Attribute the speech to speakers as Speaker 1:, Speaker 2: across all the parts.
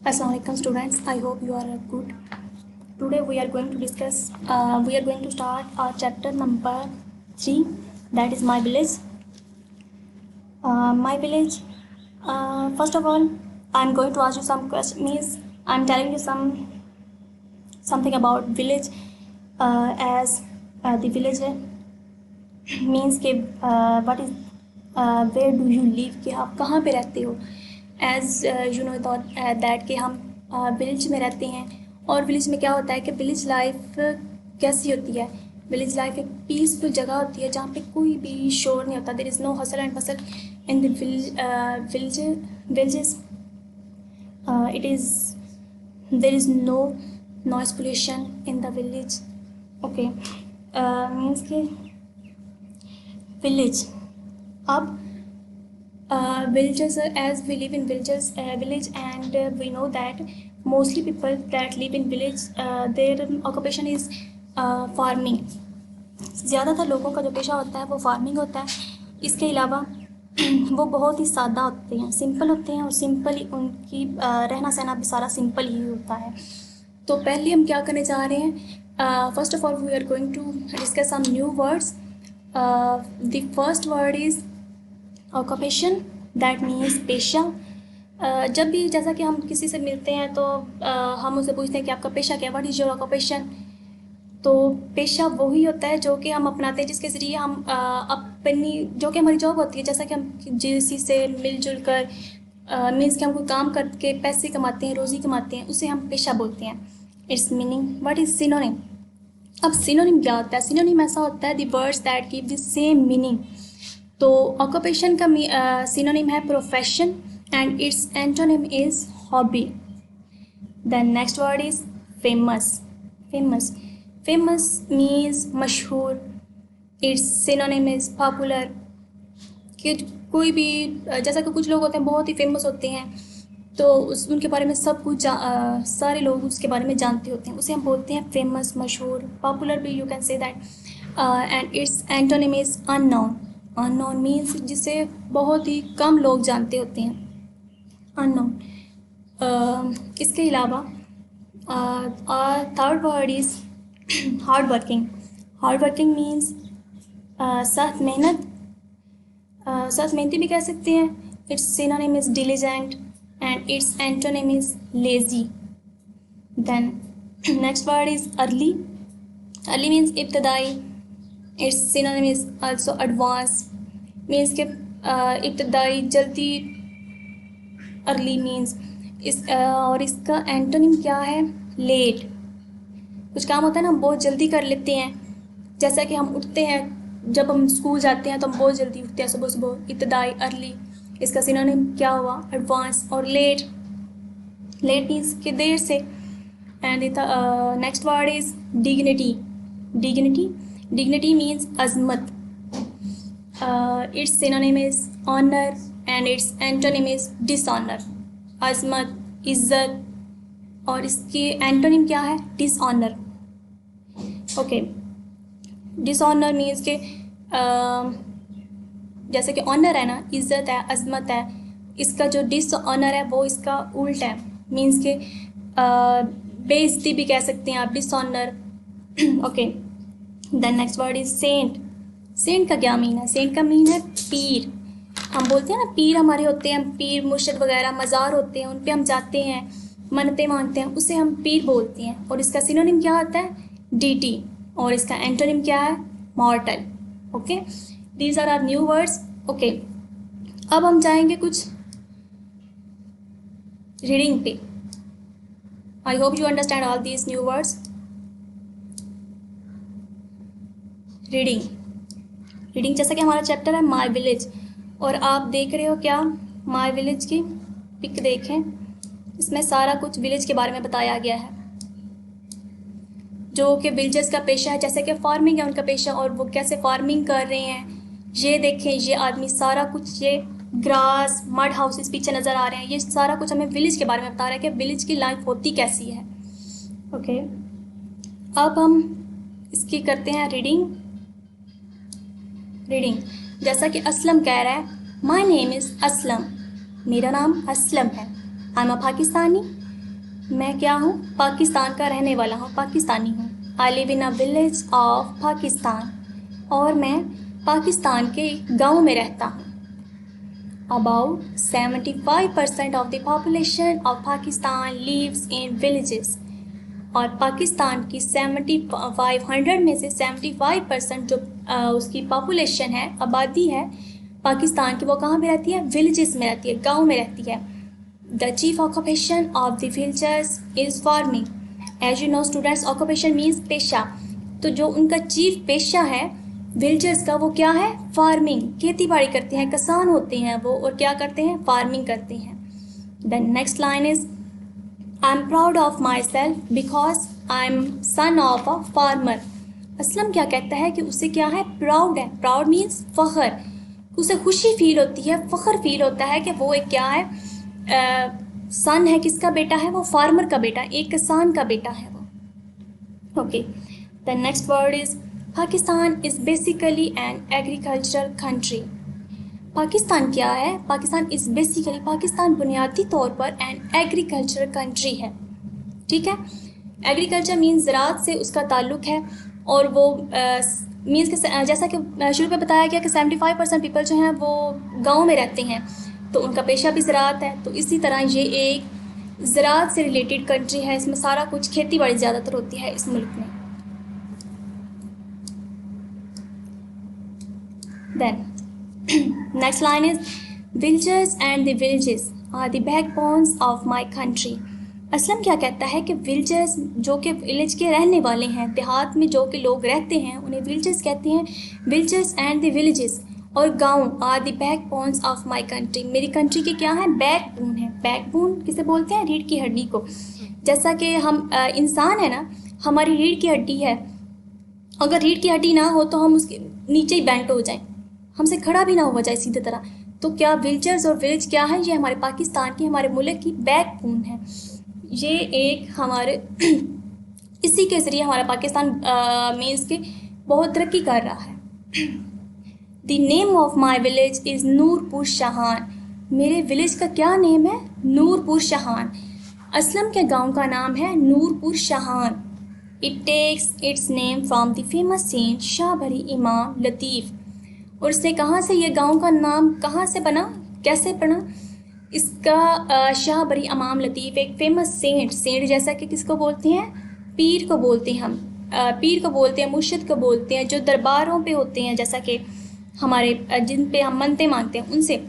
Speaker 1: Assalamualaikum students. I hope you are good. Today we are going to discuss. We are going to start our chapter number 3. That is my village. My village. First of all, I'm going to ask you some questions. Means I'm telling you something about village. As the village means के what is where do you live कि आप कहाँ पे रहते हो. As you know that कि हम village में रहते हैं. और विलेज में क्या होता है कि विलेज लाइफ कैसी होती है. विलेज लाइफ एक पीसफुल जगह होती है जहाँ पे कोई भी शोर नहीं होता. There is no hustle and bustle in the villages. It is there is no noise pollution in the village. Okay, means के विलेज. अब villages, as we live in village, and we know that mostly people that live in village, their occupation is farming. ज़्यादातर लोगों का जो पेशा होता है वो फार्मिंग होता है. इसके अलावा वो बहुत ही सादा होते हैं, सिंपल होते हैं, और सिंपल ही उनकी रहना सहना भी सारा सिंपल ही होता है. तो पहले हम क्या करने जा रहे हैं. First of all we are going to discuss some new words. The first word is occupation, that means पेशा. जब भी जैसा कि हम किसी से मिलते हैं तो हम उससे पूछते हैं कि आपका पेशा क्या, व्हाट इज़ योर ऑक्यूपेशन. तो पेशा वही होता है जो कि हम अपनाते हैं, जिसके ज़रिए हम अपनी जो कि हमारी जॉब होती है, जैसा कि हम किसी से मिलजुल कर मीन्स कि हम कोई काम करके पैसे कमाते हैं, रोज़ी कमाते हैं, उसे हम पेशा बोलते हैं. Its meaning. What is synonym. अब सिनोनिम क्या होता है. सिनोनिम ऐसा होता है the words that give the same meaning. तो ऑक्यूपेशन का सिनोनिम है profession and its antonym is hobby. Then next word is famous. Famous means मशहूर. Its synonym is popular. कि कोई भी जैसा कि कुछ लोग होते हैं बहुत ही फेमस होते हैं, तो उनके बारे में सब कुछ सारे लोग उसके बारे में जानते होते हैं, उसे हम बोलते हैं फेमस, मशहूर. पॉपुलर भी you can say that. And its antonym is unknown. Unknown means जिसे बहुत ही कम लोग जानते होते हैं, अननोन. इसके अलावा third word is hard working. Hard working means सख्त मेहनत. सख्त मेहनती भी कह सकते हैं. Its synonym is diligent and its antonym is lazy. Then next word is early. Early means इब्तदाई. Its synonym is also advance. Means के इब्तदाई, जल्दी. अर्ली मीन्स और इसका एंटोनिम क्या है. लेट. कुछ काम होता है ना, हम बहुत जल्दी कर लेते हैं. जैसा कि हम उठते हैं, जब हम स्कूल जाते हैं तो हम बहुत जल्दी उठते हैं सुबह सुबह. इब्तदाई, अर्ली. इसका सिनोनिम क्या हुआ, एडवांस. और लेट. लेट मीन्स कि देर से. And next word is dignity. Dignity means azmat. Its synonym is honor and its antonym is dishonor. Azmat, इज्जत, और इसके एंटोनिम क्या है, डिसऑनर. ओके, डिसऑनर मीन्स के जैसे कि ऑनर है ना, इज्जत है, अजमत है, इसका जो डिसऑनर है वो इसका उल्ट है. मीन्स के बेइज्जती भी कह सकते हैं आप, dishonour. Okay. Then next word is saint. Saint का क्या मीन है. सेंट का मीन है पीर. हम बोलते हैं ना, पीर हमारे होते हैं, पीर मुर्शिद वगैरह मज़ार होते हैं, उन पे हम जाते हैं, मन्नतें मांगते हैं, उसे हम पीर बोलते हैं. और इसका सिनोनिम क्या होता है, डीटी. और इसका एंटोनिम क्या है, mortal. Okay, these are new words. Okay, अब हम जाएंगे कुछ रीडिंग पे. I hope you understand all these new words. Reading जैसा कि हमारा चैप्टर है माय विलेज, और आप देख रहे हो क्या, माय विलेज की पिक देखें. इसमें सारा कुछ विलेज के बारे में बताया गया है, जो कि विलेजर्स का पेशा है. जैसे कि फार्मिंग है उनका पेशा, और वो कैसे फार्मिंग कर रहे हैं. ये देखें, ये आदमी सारा कुछ, ये ग्रास, मड हाउसेस पीछे नज़र आ रहे हैं. ये सारा कुछ हमें विलेज के बारे में बता रहा है कि विलेज की लाइफ होती कैसी है. ओके, अब हम इसकी करते हैं रीडिंग. जैसा कि असलम कह रहा है, माई नेम इज़ असलम. मेरा नाम असलम है. I am a Pakistani. मैं क्या हूँ? पाकिस्तान का रहने वाला हूँ, पाकिस्तानी हूँ। I live in a village of Pakistan, और मैं पाकिस्तान के गांव में रहता हूँ। About 75% of the population of Pakistan lives in villages. और पाकिस्तान की 7500 में से 75% जो उसकी पॉपुलेशन है, आबादी है पाकिस्तान की, वो कहाँ पे रहती है? विलेजेस में रहती है, गांव में रहती है। The chief occupation of the villagers is farming. As you know students, occupation means पेशा। तो जो उनका चीफ पेशा है विलेजर्स का, वो क्या है? फार्मिंग, खेती बाड़ी करते हैं, किसान होते हैं वो, और क्या करते हैं? फार्मिंग करते हैं। The next line is I am proud of my self because I am son of a farmer. Aslam क्या कहता है कि उसे क्या है? प्राउड है। प्राउड मीन्स फ़ख्र, उसे खुशी फील होती है, फ़ख्र फील होता है कि वो एक क्या है? सन है, किसका बेटा है? वो फार्मर का बेटा, एक किसान का बेटा है वो। Okay, the next word is Pakistan is basically an agricultural country. Pakistan क्या है? पाकिस्तान इज़ बेसिकली, पाकिस्तान बुनियादी तौर पर एन एग्रीकल्चरल कंट्री है। ठीक है, एग्रीकल्चर मीन्स ज़राअत से उसका ताल्लुक़ है, और वो मीन्स के जैसा कि शुरू में बताया गया कि 75% पीपल जो हैं वो गाँव में रहते हैं, तो उनका पेशा भी ज़राअत है। तो इसी तरह ये एक ज़राअत से रिलेटेड कंट्री है, इसमें सारा कुछ खेती बाड़ी ज़्यादातर होती है इस मुल्क में। Then next line is villages and the villages are the backbones of my country. Aslam क्या कहता है कि विलेजर्स जो कि विलेज के रहने वाले हैं, देहात में जो कि लोग रहते हैं, उन्हें विलेजर्स कहते हैं। विलेजर्स एंड द विलेजेस और गांव are the backbones of my country. मेरी कंट्री के क्या है? बैकबोन है। बैकबोन किसे बोलते हैं? रीढ़ की हड्डी को। जैसा कि हम इंसान है ना, हमारी रीढ़ की हड्डी है, अगर रीढ़ की हड्डी ना हो तो हम उसके नीचे ही बेंट हो जाएं, हमसे खड़ा भी ना हो जाए सीधी तरह। तो क्या विलेजर्स और विलेज क्या है? ये हमारे पाकिस्तान की, हमारे मुल्क की बैकबोन है। ये एक हमारे इसी के ज़रिए हमारा पाकिस्तान मीन्स के बहुत तरक्की कर रहा है। The name of my village is Noorpur Shahan. मेरे विलेज का क्या नेम है? नूरपुर शाहान। असलम के गांव का नाम है Noorpur Shahan. It takes its name from the famous saint Shahbari Imam Latif. और इससे कहाँ से ये गांव का नाम कहाँ से बना, कैसे बना? इसका शाहबरी इमाम लतीफ़ एक फेमस सेंट जैसा कि किसको बोलते हैं? पीर को बोलते हैं हम, पीर को बोलते हैं, मुर्शिद को बोलते हैं, जो दरबारों पे होते हैं, जैसा कि हमारे जिन पे हम मनते मांगते हैं उनसे।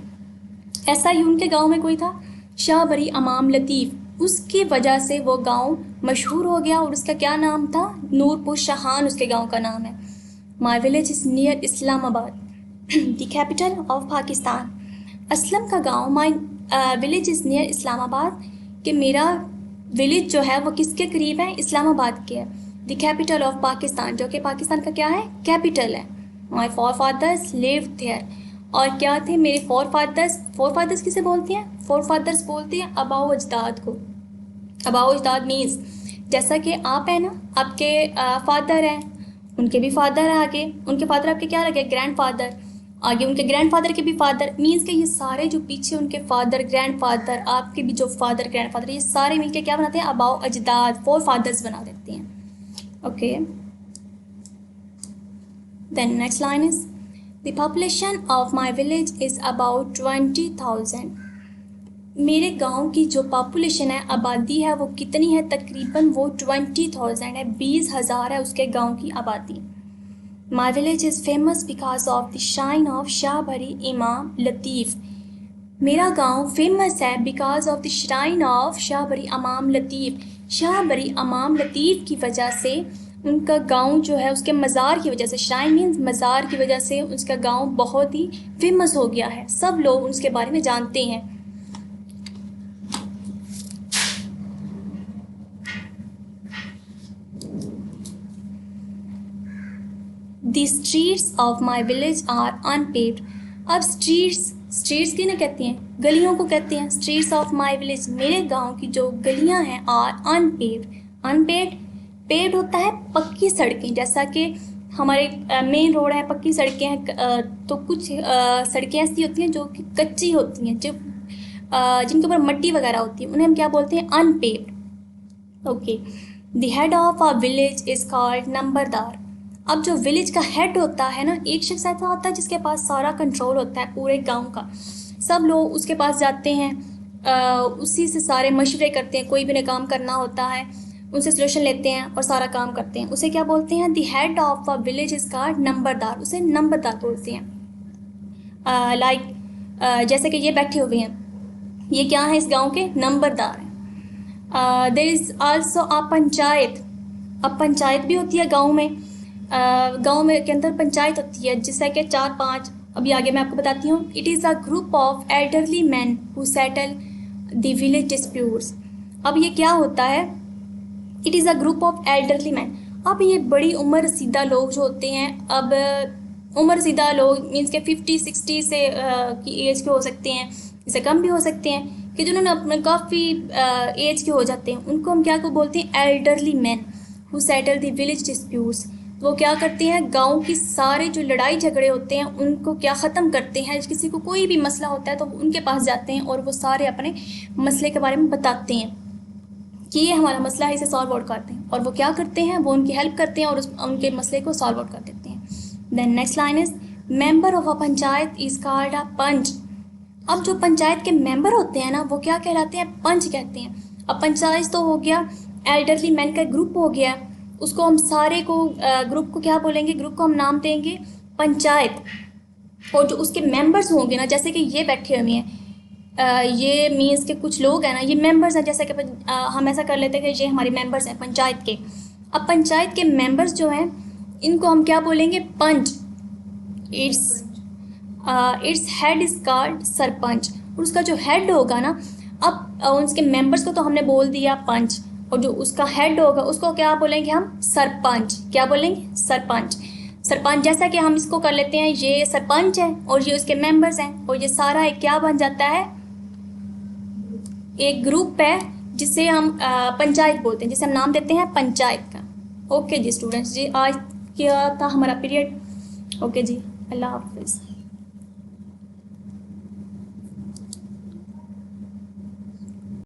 Speaker 1: ऐसा ही उनके गांव में कोई था, शाहबरी इमाम लतीफ़। उसकी वजह से वो गांव मशहूर हो गया और उसका क्या नाम था? नूरपुर शाहान उसके गांव का नाम है। माई village is near Islamabad the capital of Pakistan. Aslam का गांव, माई विलेज इज़ नियर इस्लामाबाद, कि मेरा विलेज जो है वो किसके करीब है? इस्लामाबाद के है। द कैपिटल ऑफ पाकिस्तान, जो कि पाकिस्तान का क्या है? कैपिटल है। माई फोर फादर्स लिव देयर। और क्या थे मेरे फोर फादर्स? फोर फादर्स किसे बोलते हैं? फोर फादर्स बोलते हैं अबाओ अजदाद को। अबाओ अजदाद मीन्स जैसा कि आप है ना, आपके फादर हैं, उनके भी फादर है, आगे उनके फादर आपके क्या लगे? ग्रैंड फादर, आगे उनके ग्रैंड फादर के भी फादर। मीन्स के ये सारे जो पीछे उनके फादर, ग्रैंड फादर, आपके भी जो फादर, ग्रैंड फादर, ये सारे मिलके क्या बनाते हैं? अबाओ अजदाद, फोर फादर्स बना देते हैं। Okay, then next line is the population of my village is about 20,000। मेरे गांव की जो पॉपुलेशन है, आबादी है, वो कितनी है? तकरीबन वो 20,000 है, 20,000 है उसके गांव की आबादी। My village is famous because of the shine of Shahbari Imam Latif. मेरा गांव फेमस है because of the shrine of Shahbari Imam Latif. शाहबरी Imam लतीफ़ की वजह से उनका गांव जो है, उसके मज़ार की वजह से, श्राइन मीन्स मज़ार की वजह से उसका गांव बहुत ही फेमस हो गया है, सब लोग उसके बारे में जानते हैं। The streets of my village are unpaved. अब स्ट्रीट्स किन्हें कहते हैं? गलियों को कहते हैं। स्ट्रीट्स ऑफ माई विलेज, मेरे गांव की जो गलियां हैं, आर अनपेव्ड। अनपेव्ड, पेव्ड होता है पक्की सड़कें, जैसा कि हमारे मेन रोड है, पक्की सड़कें हैं। तो कुछ सड़कें ऐसी होती हैं जो कि कच्ची होती हैं, जो जिनके ऊपर मट्टी वगैरह होती है, उन्हें हम क्या बोलते हैं? Unpaved. Okay, the head of a village is called numberdar. अब जो विलेज का हेड होता है ना, एक शख्स ऐसा होता है जिसके पास सारा कंट्रोल होता है पूरे गांव का। सब लोग उसके पास जाते हैं, उसी से सारे मशवरे करते हैं, कोई भी उन्हें काम करना होता है उनसे सलूशन लेते हैं और सारा काम करते हैं। उसे क्या बोलते हैं? The head of a village is called numberdar, उसे नंबरदार बोलते हैं। जैसे कि ये बैठे हुए हैं, ये क्या है? इस गांव के नंबरदार हैं। There is also a panchayat. अब पंचायत भी होती है गांव में। गांव में के अंदर पंचायत होती है, जिससे कि 4-5, अभी आगे मैं आपको बताती हूँ। It is a group of elderly man who settle the village disputes. अब ये क्या होता है? It is a group of elderly man. अब ये बड़ी उम्र रसीदा लोग जो होते हैं, अब उम्र रसीदा लोग मीन्स के 50-60 से की एज के हो सकते हैं, इससे कम भी हो सकते हैं, कि जिन्होंने अपने काफ़ी एज के हो जाते हैं, उनको हम क्या को बोलते हैं? Elderly man who settle the village disputes. वो क्या करते हैं? गांव की सारे जो लड़ाई झगड़े होते हैं उनको क्या ख़त्म करते हैं। किसी को कोई भी मसला होता है तो उनके पास जाते हैं और वो सारे अपने मसले के बारे में बताते हैं कि ये हमारा मसला है, इसे सॉल्व आउट करते हैं। और वो क्या करते हैं? वो उनकी हेल्प करते हैं और उनके मसले को सॉल्व आउट कर देते हैं। Then next line is member of a panchayat is called a panch. अब जो पंचायत के मेंबर होते हैं ना, वो क्या कहलाते हैं? पंच कहते हैं। अब पंचायत तो हो गया, एल्डरली मैन का ग्रुप हो गया, उसको हम सारे को ग्रुप को क्या बोलेंगे? ग्रुप को हम नाम देंगे पंचायत। और जो उसके मेंबर्स होंगे ना, जैसे कि ये बैठे हुए हैं, ये मीन्स के कुछ लोग हैं ना, ये मेंबर्स हैं। जैसे कि हम ऐसा कर लेते हैं कि ये हमारे मेंबर्स हैं पंचायत के। अब पंचायत के मेंबर्स जो हैं, इनको हम क्या बोलेंगे? Panch. Its its head is called sarpanch. और उसका जो हेड होगा ना, अब उसके मेंबर्स को तो हमने बोल दिया पंच, और जो उसका हेड होगा उसको क्या बोलेंगे हम? सरपंच। क्या बोलेंगे? सरपंच। सरपंच, जैसा कि हम इसको कर लेते हैं, ये सरपंच है और ये उसके मेंबर्स हैं, और ये सारा एक क्या बन जाता है? एक ग्रुप है जिसे हम पंचायत बोलते हैं, जिसे हम नाम देते हैं पंचायत का। ओके जी स्टूडेंट्स जी, आज क्या था हमारा पीरियड। ओके जी, अल्लाह हाफिज़।